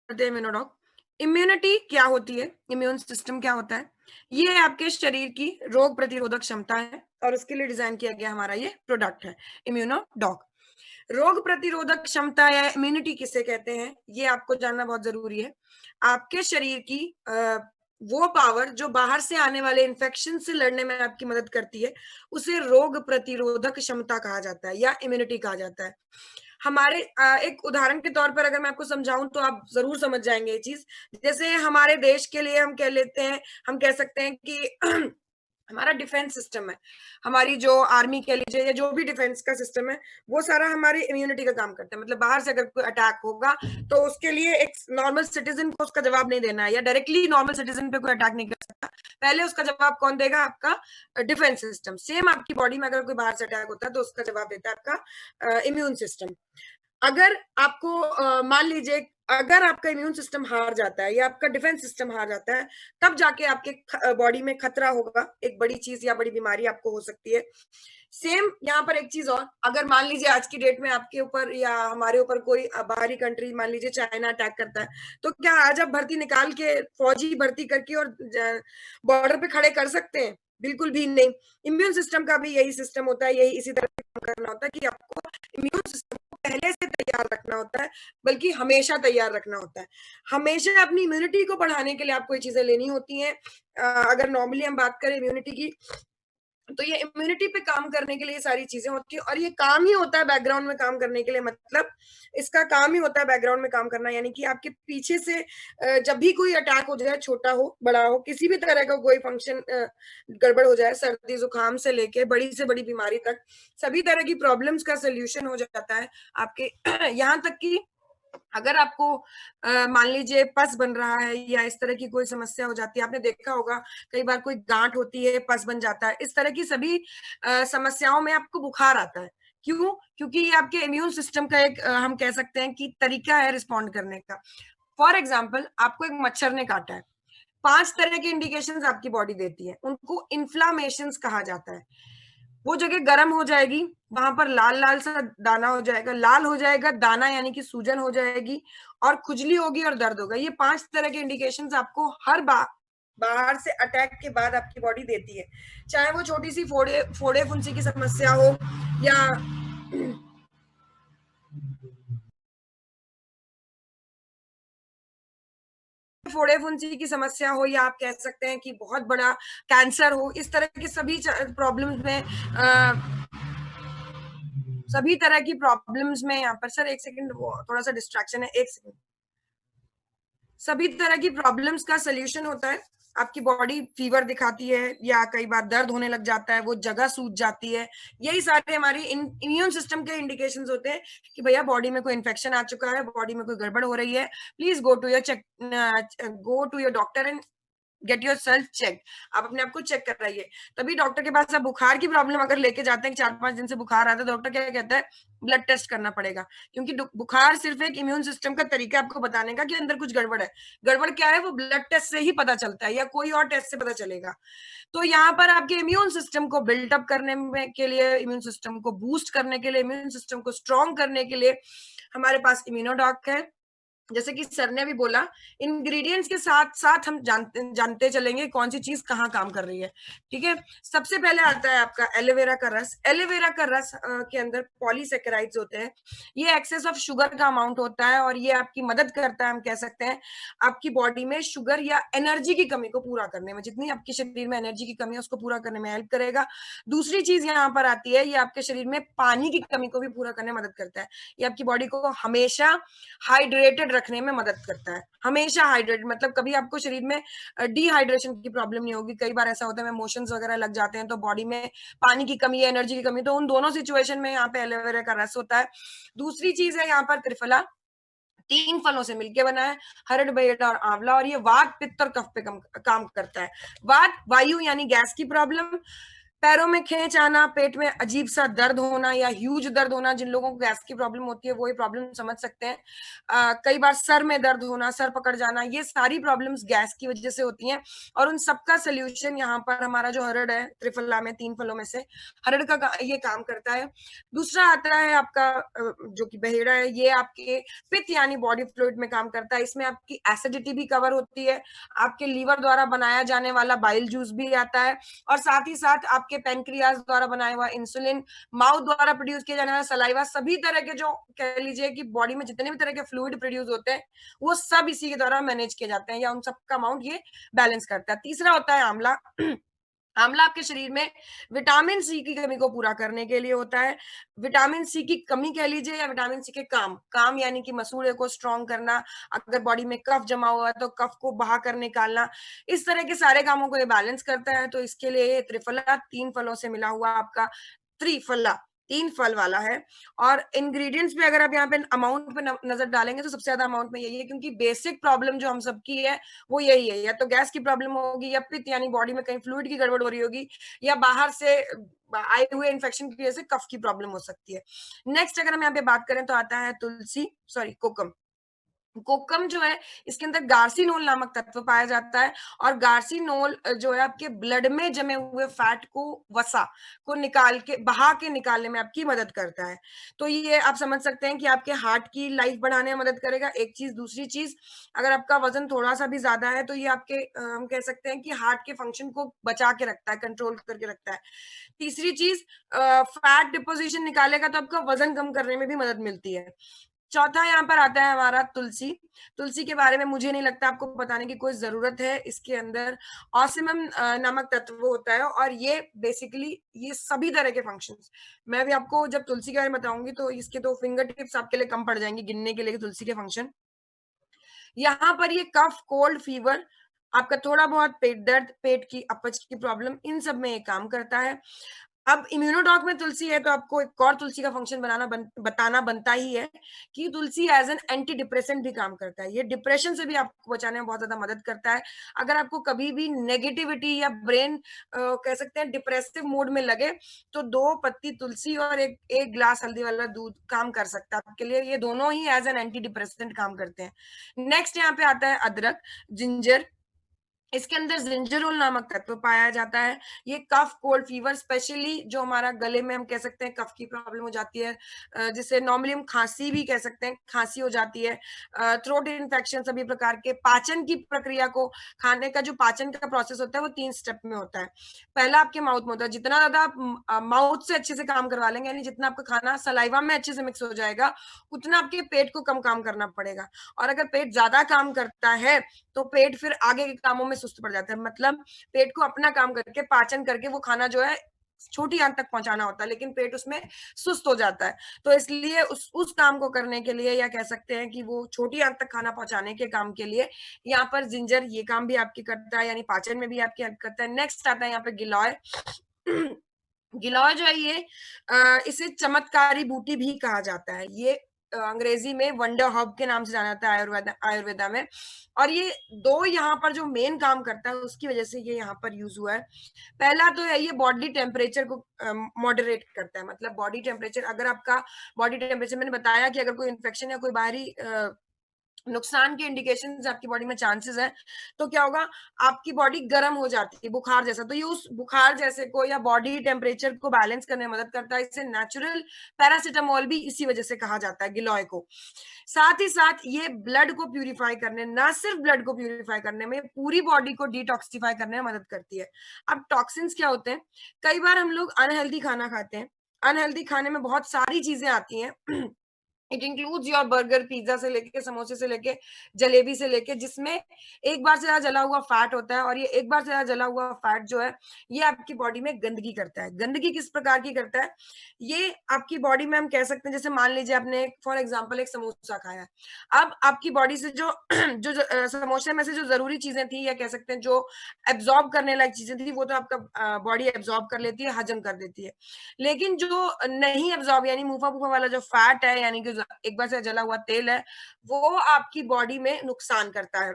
करते हैं इम्यूनोडॉक। इम्यूनिटी क्या होती है, इम्यून सिस्टम क्या होता है? ये आपके शरीर की रोग प्रतिरोधक क्षमता है और उसके लिए डिजाइन किया गया हमारा ये प्रोडक्ट है इम्यूनोडॉक। रोग प्रतिरोधक क्षमता या इम्यूनिटी किसे कहते हैं, ये आपको जानना बहुत जरूरी है। आपके शरीर की वो पावर जो बाहर से आने वाले इन्फेक्शन से लड़ने में आपकी मदद करती है, उसे रोग प्रतिरोधक क्षमता कहा जाता है या इम्यूनिटी कहा जाता है। हमारे एक उदाहरण के तौर पर अगर मैं आपको समझाऊं तो आप जरूर समझ जाएंगे ये चीज। जैसे हमारे देश के लिए हम कह लेते हैं, हम कह सकते हैं कि हमारा डिफेंस सिस्टम है, हमारी जो आर्मी कह लीजिए या जो भी डिफेंस का सिस्टम है, वो सारा हमारी इम्यूनिटी का काम करता है। मतलब बाहर से अगर कोई अटैक होगा तो उसके लिए एक नॉर्मल सिटीजन को उसका जवाब नहीं देना है, या डायरेक्टली नॉर्मल सिटीजन पे कोई अटैक नहीं कर सकता। पहले उसका जवाब कौन देगा? आपका डिफेंस सिस्टम। सेम आपकी बॉडी में अगर कोई बाहर से अटैक होता है तो उसका जवाब देता है आपका इम्यून सिस्टम। अगर आपको मान लीजिए अगर आपका इम्यून सिस्टम हार जाता है या आपका डिफेंस सिस्टम हार जाता है, तब जाके आपके बॉडी में खतरा होगा, एक बड़ी चीज या बड़ी बीमारी आपको हो सकती है। सेम यहाँ पर एक चीज और, अगर मान लीजिए आज की डेट में आपके ऊपर या हमारे ऊपर कोई बाहरी कंट्री, मान लीजिए चाइना अटैक करता है, तो क्या आज आप भर्ती निकाल के फौजी भर्ती करके और बॉर्डर पे खड़े कर सकते हैं? बिल्कुल भी नहीं। इम्यून सिस्टम का भी यही सिस्टम होता है, यही इसी तरह से काम करना होता है कि आपको इम्यून सिस्टम को पहले से तैयार रखना होता है, बल्कि हमेशा तैयार रखना होता है। हमेशा अपनी इम्यूनिटी को बढ़ाने के लिए आपको ये चीजें लेनी होती हैं। अगर नॉर्मली हम बात करें इम्यूनिटी की, तो ये इम्यूनिटी पे काम करने के लिए ये सारी चीजें होती है, और ये काम ही होता है बैकग्राउंड में काम करने के लिए। मतलब इसका काम ही होता है बैकग्राउंड में काम करना, यानी कि आपके पीछे से जब भी कोई अटैक हो जाए, छोटा हो बड़ा हो, किसी भी तरह का कोई फंक्शन गड़बड़ हो जाए, सर्दी जुकाम से लेके बड़ी से बड़ी बीमारी तक, सभी तरह की प्रॉब्लम्स का सोल्यूशन हो जाता है आपके यहाँ तक कि अगर आपको मान लीजिए पस बन रहा है या इस तरह की कोई समस्या हो जाती है, आपने देखा होगा कई बार कोई गांठ होती है, पस बन जाता है, इस तरह की सभी समस्याओं में आपको बुखार आता है। क्यों? क्योंकि ये आपके इम्यून सिस्टम का एक हम कह सकते हैं कि तरीका है रिस्पॉन्ड करने का। फॉर एग्जाम्पल, आपको एक मच्छर ने काटा है, 5 तरह के इंडिकेशंस आपकी बॉडी देती है, उनको इन्फ्लामेशंस कहा जाता है। वो जगह गर्म हो जाएगी, वहां पर लाल लाल सा दाना हो जाएगा, लाल हो जाएगा दाना यानी कि सूजन हो जाएगी, और खुजली होगी और दर्द होगा। ये 5 तरह के इंडिकेशंस आपको हर बाहर से अटैक के बाद आपकी बॉडी देती है। चाहे वो छोटी सी फोड़े फोड़े फुंसी की समस्या हो, या फोड़े फुंसी की समस्या हो, या आप कह सकते हैं कि बहुत बड़ा कैंसर हो, इस तरह की सभी प्रॉब्लम्स में सभी तरह की प्रॉब्लम्स में यहाँ पर, सर एक सेकंड, वो थोड़ा सा डिस्ट्रैक्शन है, एक सेकंड। सभी तरह की प्रॉब्लम्स का सोल्यूशन होता है। आपकी बॉडी फीवर दिखाती है या कई बार दर्द होने लग जाता है, वो जगह सूज जाती है, यही सारे हमारी इम्यून सिस्टम के इंडिकेशंस होते हैं कि भैया बॉडी में कोई इन्फेक्शन आ चुका है, बॉडी में कोई गड़बड़ हो रही है, please go to your check, go to your doctor and get yourself check. आप अपने आप को चेक कराइए। तभी डॉक्टर के पास आप बुखार की प्रॉब्लम अगर लेके जाते हैं, 4-5 दिन से बुखार आता है, तो डॉक्टर क्या कहता है? ब्लड टेस्ट करना पड़ेगा, क्योंकि बुखार सिर्फ एक इम्यून सिस्टम का तरीका है आपको बताने का कि अंदर कुछ गड़बड़ है। गड़बड़ क्या है वो ब्लड टेस्ट से ही पता चलता है, या कोई और टेस्ट से पता चलेगा। तो यहाँ पर आपके इम्यून सिस्टम को बिल्डअप करने में के लिए, इम्यून सिस्टम को बूस्ट करने के लिए, इम्यून सिस्टम को स्ट्रॉन्ग करने के लिए हमारे पास इम्यूनोडॉक है। जैसे कि सर ने भी बोला, इंग्रेडिएंट्स के साथ साथ हम जानते चलेंगे कौन सी चीज कहाँ काम कर रही है। ठीक है, सबसे पहले आता है आपका एलोवेरा का रस। एलोवेरा का रस के अंदर पॉलीसेकेराइड्स होते हैं। ये एक्सेस ऑफ शुगर का अमाउंट होता है, और ये आपकी मदद करता है, हम कह सकते हैं, आपकी बॉडी में शुगर या एनर्जी की कमी को पूरा करने में। जितनी आपके शरीर में एनर्जी की कमी है उसको पूरा करने में हेल्प करेगा। दूसरी चीज यहाँ पर आती है, ये आपके शरीर में पानी की कमी को भी पूरा करने में मदद करता है। ये आपकी बॉडी को हमेशा हाइड्रेटेड रखने में मदद करता है। हमेशा हाइड्रेटेड मतलब कभी आपको शरीर में डिहाइड्रेशन की प्रॉब्लम नहीं होगी। कई बार ऐसा होता है मोशंस वगैरह लग जाते हैं तो बॉडी में पानी की कमी है, एनर्जी की कमी, तो उन दोनों सिचुएशन में यहाँ पे एलोवेरा का रस होता है। दूसरी चीज है यहाँ पर त्रिफला, 3 फलों से मिलकर बना है, हरड़, बेर और आंवला, और ये वात, पित्त और कफ पे काम करता है। वात वायु यानी गैस की प्रॉब्लम, पैरों में खींच आना, पेट में अजीब सा दर्द होना या ह्यूज दर्द होना, जिन लोगों को गैस की प्रॉब्लम होती है वो ये प्रॉब्लम समझ सकते हैं। कई बार सर में दर्द होना, सर पकड़ जाना, ये सारी प्रॉब्लम्स गैस की वजह से होती हैं। और उन सबका सोल्यूशन यहाँ पर हमारा जो हरड़ है, त्रिफला में 3 फलों में से हरड़ का ये काम करता है। दूसरा आता है आपका जो कि बहेड़ा है, ये आपके पित्त यानी बॉडी फ्लूइड में काम करता है। इसमें आपकी एसिडिटी भी कवर होती है, आपके लीवर द्वारा बनाया जाने वाला बाइल जूस भी आता है, और साथ ही साथ आपके पेनक्रियाज द्वारा बनाया हुआ इंसुलिन, माउथ द्वारा प्रोड्यूस किया जाने वाला सलाइवा, सभी तरह के जो कह लीजिए कि बॉडी में जितने भी तरह के फ्लूइड प्रोड्यूस होते हैं वो सब इसी के द्वारा मैनेज किए जाते हैं, या उन सबका अमाउंट ये बैलेंस करता है। तीसरा होता है आंवला। आंवला आपके शरीर में विटामिन सी की कमी को पूरा करने के लिए होता है। विटामिन सी की कमी कह लीजिए या विटामिन सी के काम, काम यानी कि मसूड़े को स्ट्रॉन्ग करना, अगर बॉडी में कफ जमा हुआ है तो कफ को बहा कर निकालना, इस तरह के सारे कामों को ये बैलेंस करता है। तो इसके लिए ये त्रिफला 3 फलों से मिला हुआ आपका त्रिफला 3 फल वाला है। और इंग्रेडिएंट्स पे अगर आप यहाँ पे अमाउंट पे नजर डालेंगे तो सबसे ज्यादा अमाउंट में यही है, क्योंकि बेसिक प्रॉब्लम जो हम सबकी है वो यही है, या तो गैस की प्रॉब्लम होगी, या पित्त यानी बॉडी में कहीं फ्लूइड की गड़बड़ हो रही होगी, या बाहर से आए हुए इन्फेक्शन की वजह से कफ की प्रॉब्लम हो सकती है। नेक्स्ट अगर हम यहाँ पे बात करें तो आता है तुलसी, सॉरी कोकम। कोकम जो है, इसके अंदर गार्सिनोल नामक तत्व पाया जाता है, और गार्सिनोल जो है आपके ब्लड में जमे हुए फैट को, वसा को निकाल के बहा के निकालने में आपकी मदद करता है। तो ये आप समझ सकते हैं कि आपके हार्ट की लाइफ बढ़ाने में मदद करेगा। एक चीज, दूसरी चीज, अगर आपका वजन थोड़ा सा भी ज्यादा है तो ये आपके हम कह सकते हैं कि हार्ट के फंक्शन को बचा के रखता है, कंट्रोल करके रखता है। तीसरी चीज, फैट डिपोजिशन निकालेगा तो आपका वजन कम करने में भी मदद मिलती है। चौथा यहाँ पर आता है हमारा तुलसी। तुलसी के बारे में मुझे नहीं लगता आपको बताने की कोई जरूरत है। इसके अंदर ऑसिमम नामक तत्व होता है, और ये बेसिकली ये सभी तरह के फंक्शंस, मैं भी आपको जब तुलसी के बारे में बताऊंगी तो इसके तो फिंगर टिप्स आपके लिए कम पड़ जाएंगे गिनने के लिए तुलसी के फंक्शन। यहाँ पर ये कफ, कोल्ड, फीवर, आपका थोड़ा बहुत पेट दर्द, पेट की अपच की प्रॉब्लम, इन सब में ये काम करता है। अब इम्यूनोडॉक में तुलसी है तो आपको एक और तुलसी का फंक्शन बताना बनता ही है कि तुलसी एज एन एंटी डिप्रेसेंट भी काम करता है। ये डिप्रेशन से भी आपको बचाने में बहुत ज्यादा मदद करता है। अगर आपको कभी भी नेगेटिविटी या ब्रेन कह सकते हैं डिप्रेसिव मूड में लगे तो 2 पत्ती तुलसी और एक ग्लास हल्दी वाला दूध काम कर सकता है आपके लिए। ये दोनों ही एज एन एंटी डिप्रेसेंट काम करते हैं। नेक्स्ट यहाँ पे आता है अदरक, जिंजर। इसके अंदर जिंजरोल नामक तत्व पाया जाता है। ये कफ, कोल्ड, फीवर, स्पेशली जो हमारा गले में हम कह सकते हैं कफ की प्रॉब्लम हो जाती है, जिसे नॉर्मली हम खांसी भी कह सकते हैं, खांसी हो जाती है, थ्रोट इन्फेक्शन, सभी प्रकार के पाचन की प्रक्रिया को, खाने का जो पाचन का प्रोसेस होता है वो 3 स्टेप में होता है। पहला आपके माउथ में होता है, जितना ज्यादा आप माउथ से अच्छे से काम करवा लेंगे, यानी जितना आपका खाना सलाइवा में अच्छे से मिक्स हो जाएगा, उतना आपके पेट को कम काम करना पड़ेगा। और अगर पेट ज्यादा काम करता है तो पेट फिर आगे के कामों में सुस्त पड़ जाता है। मतलब पेट को अपना काम करके, पाचन करके वो खाना जो है छोटी आंत तक पहुंचाना होता है, लेकिन पेट उसमें सुस्त हो जाता है। तो इसलिए उस काम को करने के लिए, या कह सकते हैं कि वो छोटी आंत तक खाना पहुंचाने के काम के लिए, यहाँ पर जिंजर ये काम भी आपकी करता है, यानी पाचन में भी आपकी हेल्प करता है। नेक्स्ट आता है यहाँ पे गिलॉय। गिलॉय जो है ये इसे चमत्कारी बूटी भी कहा जाता है। ये अंग्रेजी में वंडर हर्ब के नाम से जाना जाता है आयुर्वेदा में। और ये 2 यहाँ पर जो मेन काम करता है उसकी वजह से ये यहाँ पर यूज हुआ है। पहला तो है ये बॉडी टेम्परेचर को मॉडरेट करता है। मतलब बॉडी टेम्परेचर, अगर आपका बॉडी टेम्परेचर, मैंने बताया कि अगर कोई इन्फेक्शन या कोई बाहरी नुकसान के इंडिकेशंस आपकी बॉडी में चांसेस है, तो क्या होगा, आपकी बॉडी गर्म हो जाती है बुखार जैसा। तो ये उस बुखार जैसे को या बॉडी टेम्परेचर को बैलेंस करने में मदद करता है। इसे नेचुरल पैरासिटामोल भी इसी वजह से कहा जाता है, गिलॉय को। साथ ही साथ ये ब्लड को प्यूरिफाई करने, ना सिर्फ ब्लड को प्यूरिफाई करने में, पूरी बॉडी को डिटॉक्सिफाई करने में मदद करती है। अब टॉक्सिन्स क्या होते हैं, कई बार हम लोग अनहेल्दी खाना खाते हैं। अनहेल्दी खाने में बहुत सारी चीजें आती हैं। It includes your burger, pizza से लेके, समोसे से लेके, जलेबी से लेके, जिसमें एक बार से ज्यादा जला हुआ फैट होता है। और ये एक बार से ज्यादा जला हुआ फैट जो है ये आपकी बॉडी में गंदगी करता है। गंदगी किस प्रकार की करता है, ये आपकी बॉडी में हम कह सकते हैं, जैसे मान लीजिए आपने फॉर एग्जाम्पल एक समोसा खाया, अब आपकी बॉडी से जो समोसे में से जो जरूरी चीजें थी, या कह सकते हैं जो एब्जॉर्ब करने लायक चीजें थी, वो तो आपका बॉडी एब्जॉर्ब कर लेती है, हजम कर देती है। लेकिन जो नहीं एब्जॉर्ब, यानी मुफा फूफा वाला जो फैट है, यानी कि एक बार से जला हुआ तेल है, वो आपकी बॉडी में नुकसान करता है।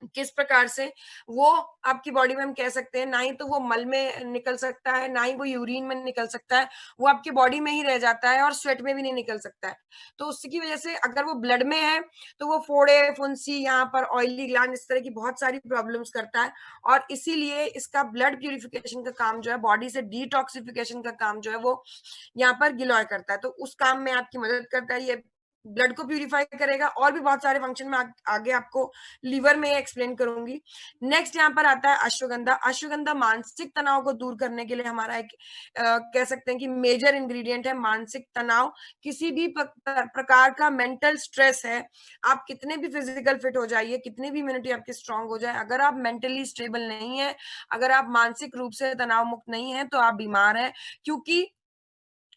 किस प्रकार से वो आपकी बॉडी में हम कह सकते हैं, ना ही तो वो मल में निकल सकता है, ना ही वो यूरिन में निकल सकता है, वो आपकी बॉडी में ही रह जाता है और स्वेट में भी नहीं निकल सकता है। तो उसकी वजह से अगर वो ब्लड में है, तो वो फोड़े, फुंसी, यहाँ पर ऑयली ग्लैंड, इस तरह की बहुत सारी प्रॉब्लम्स करता है और इसीलिए इसका ब्लड प्यूरिफिकेशन का काम जो है, बॉडी से डिटॉक्सिफिकेशन का काम जो है, वो यहाँ पर गिलॉय करता है। तो उस काम में आपकी मदद करता है ये, ब्लड को प्यूरिफाई करेगा और भी बहुत सारे फंक्शन में आगे आपको लीवर में एक्सप्लेन करूंगी। नेक्स्ट यहाँ पर आता है अश्वगंधा। अश्वगंधा मानसिक तनाव को दूर करने के लिए हमारा एक कह सकते हैं कि मेजर इंग्रेडिएंट है। मानसिक तनाव, किसी भी प्रकार का मेंटल स्ट्रेस है, आप कितने भी फिजिकल फिट हो जाइए, कितनी भी इम्यूनिटी आपकी स्ट्रांग हो जाए, अगर आप मेंटली स्टेबल नहीं है, अगर आप मानसिक रूप से तनाव मुक्त नहीं है, तो आप बीमार है। क्योंकि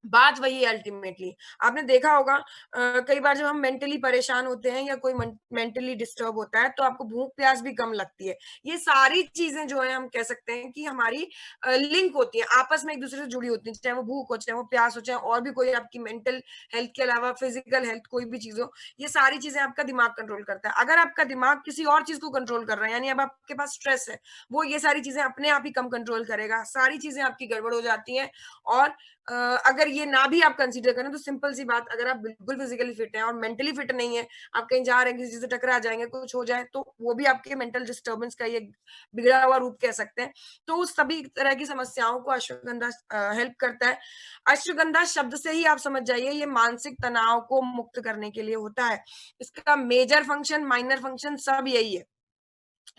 बात वही है अल्टीमेटली। आपने देखा होगा कई बार जब हम मेंटली परेशान होते हैं या कोई मेंटली डिस्टर्ब होता है, तो आपको भूख प्यास भी कम लगती है। ये सारी चीजें जो है हम कह सकते हैं कि हमारी लिंक होती है, आपस में एक दूसरे से जुड़ी होती है, चाहे वो भूख हो, चाहे वो प्यास हो, चाहे और भी कोई आपकी मेंटल हेल्थ के अलावा फिजिकल हेल्थ कोई भी चीज हो, ये सारी चीजें आपका दिमाग कंट्रोल करता है। अगर आपका दिमाग किसी और चीज को कंट्रोल कर रहा है, यानी अब आपके पास स्ट्रेस है, वो ये सारी चीजें अपने आप ही कम कंट्रोल करेगा, सारी चीजें आपकी गड़बड़ हो जाती हैं। और अगर ये ना भी आप कंसीडर करें, तो सिंपल सी बात, अगर आप बिल्कुल फिजिकली फिट हैं और मेंटली फिट नहीं है, आप कहीं जा रहे हैं, किसी चीज से टकरा जाएंगे, कुछ हो जाए, तो वो भी आपके मेंटल डिस्टर्बेंस का ये बिगड़ा हुआ रूप कह सकते हैं। तो उस सभी तरह की समस्याओं को अश्वगंधा हेल्प करता है। अश्वगंधा शब्द से ही आप समझ जाइए, ये मानसिक तनाव को मुक्त करने के लिए होता है। इसका मेजर फंक्शन, माइनर फंक्शन सब यही है।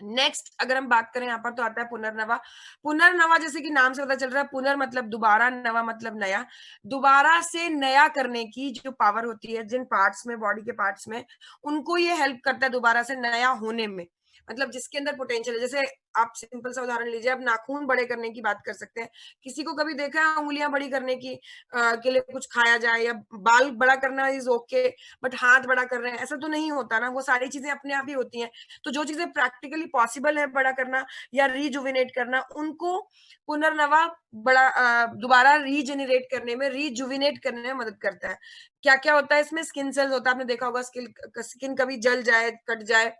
नेक्स्ट अगर हम बात करें यहाँ पर, तो आता है पुनर्नवा। पुनर्नवा जैसे कि नाम से पता चल रहा है, पुनर मतलब दोबारा, नवा मतलब नया। दोबारा से नया करने की जो पावर होती है जिन पार्ट्स में, बॉडी के पार्ट्स में, उनको ये हेल्प करता है दोबारा से नया होने में। मतलब जिसके अंदर पोटेंशियल है, जैसे आप सिंपल सा उदाहरण लीजिए, आप नाखून बड़े करने की बात कर सकते हैं। किसी को कभी देखा है उंगलियां बड़ी करने की के लिए कुछ खाया जाए, या बाल बड़ा करना इज ओके, बट हाथ बड़ा कर रहे हैं, ऐसा तो नहीं होता ना। वो सारी चीजें अपने आप ही होती हैं। तो जो चीजें प्रैक्टिकली पॉसिबल है बड़ा करना या रीजुविनेट करना, उनको पुनर्नवा बड़ा दोबारा रीजेनरेट करने में, रीजुविनेट करने में मदद करता है। क्या क्या होता है इसमें? स्किन सेल्स होता है, आपने देखा होगा स्किन कभी जल जाए, कट जाए,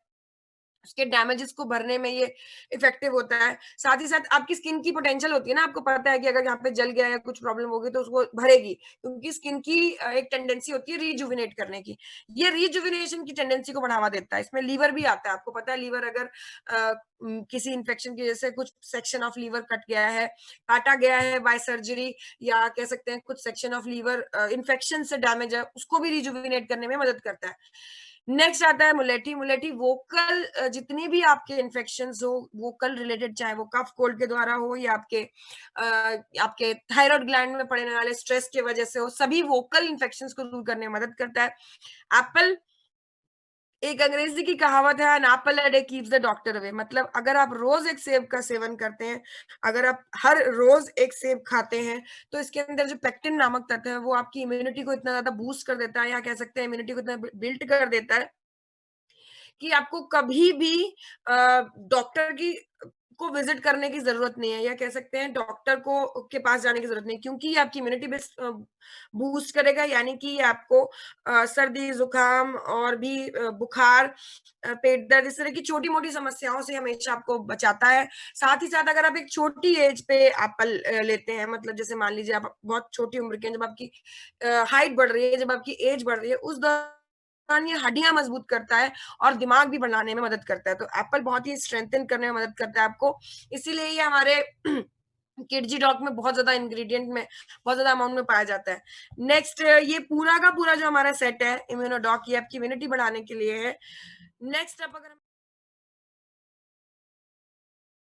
उसके डैमेजेस को भरने में ये इफेक्टिव होता है। साथ ही साथ आपकी स्किन की पोटेंशियल होती है ना, आपको पता है कि अगर यहाँ पे जल गया या कुछ प्रॉब्लम होगी तो उसको भरेगी, क्योंकि स्किन की एक टेंडेंसी होती है रीजुविनेट करने की। ये रीजुविनेशन की टेंडेंसी को बढ़ावा देता है। इसमें लीवर भी आता है। आपको पता है लीवर अगर किसी इन्फेक्शन की वजह से कुछ सेक्शन ऑफ लीवर कट गया है, काटा गया है बाय सर्जरी, या कह सकते हैं कुछ सेक्शन ऑफ लीवर इन्फेक्शन से डैमेज है, उसको भी रीजुविनेट करने में मदद करता है। नेक्स्ट आता है मुलेठी। मुलेठी वोकल, जितनी भी आपके इन्फेक्शन हो वोकल रिलेटेड, चाहे वो कफ कोल्ड के द्वारा हो या आपके थायराइड ग्लैंड में पड़ने वाले स्ट्रेस की वजह से हो, सभी वोकल इन्फेक्शन को दूर करने में मदद करता है। एप्पल, एक अंग्रेजी की कहावत है, an apple a day keeps the doctor away. मतलब अगर आप रोज एक सेब का सेवन करते हैं, अगर आप हर रोज एक सेब खाते हैं, तो इसके अंदर जो पेक्टिन नामक तत्व है, वो आपकी इम्यूनिटी को इतना ज्यादा बूस्ट कर देता है, या कह सकते हैं इम्यूनिटी को इतना बिल्ट कर देता है कि आपको कभी भी डॉक्टर की को विजिट करने की जरूरत नहीं है, या कह सकते हैं डॉक्टर को के पास जाने की जरूरत नहीं, क्योंकि ये आपकी इम्यूनिटी बूस्ट करेगा। यानी कि ये आपको सर्दी, जुकाम और भी बुखार, पेट दर्द, इस तरह की छोटी मोटी समस्याओं से हमेशा आपको बचाता है। साथ ही साथ अगर आप एक छोटी एज पे एप्पल लेते हैं, मतलब जैसे मान लीजिए आप बहुत छोटी उम्र के हैं, जब आपकी हाइट बढ़ रही है, जब आपकी एज बढ़ रही है, उस दौरान ये हड्डियां मजबूत करता है और दिमाग भी बनाने में मदद करता है। तो एप्पल बहुत ही स्ट्रेंथन करने में मदद करता है आपको। इसीलिए ये हमारे किडजी डॉग में बहुत ज्यादा इंग्रेडिएंट में, बहुत ज्यादा अमाउंट में पाया जाता है। नेक्स्ट, ये पूरा का पूरा जो हमारा सेट है इम्यूनोडॉक, ये आपकी इम्यूनिटी बढ़ाने के लिए है। नेक्स्ट, अब अगर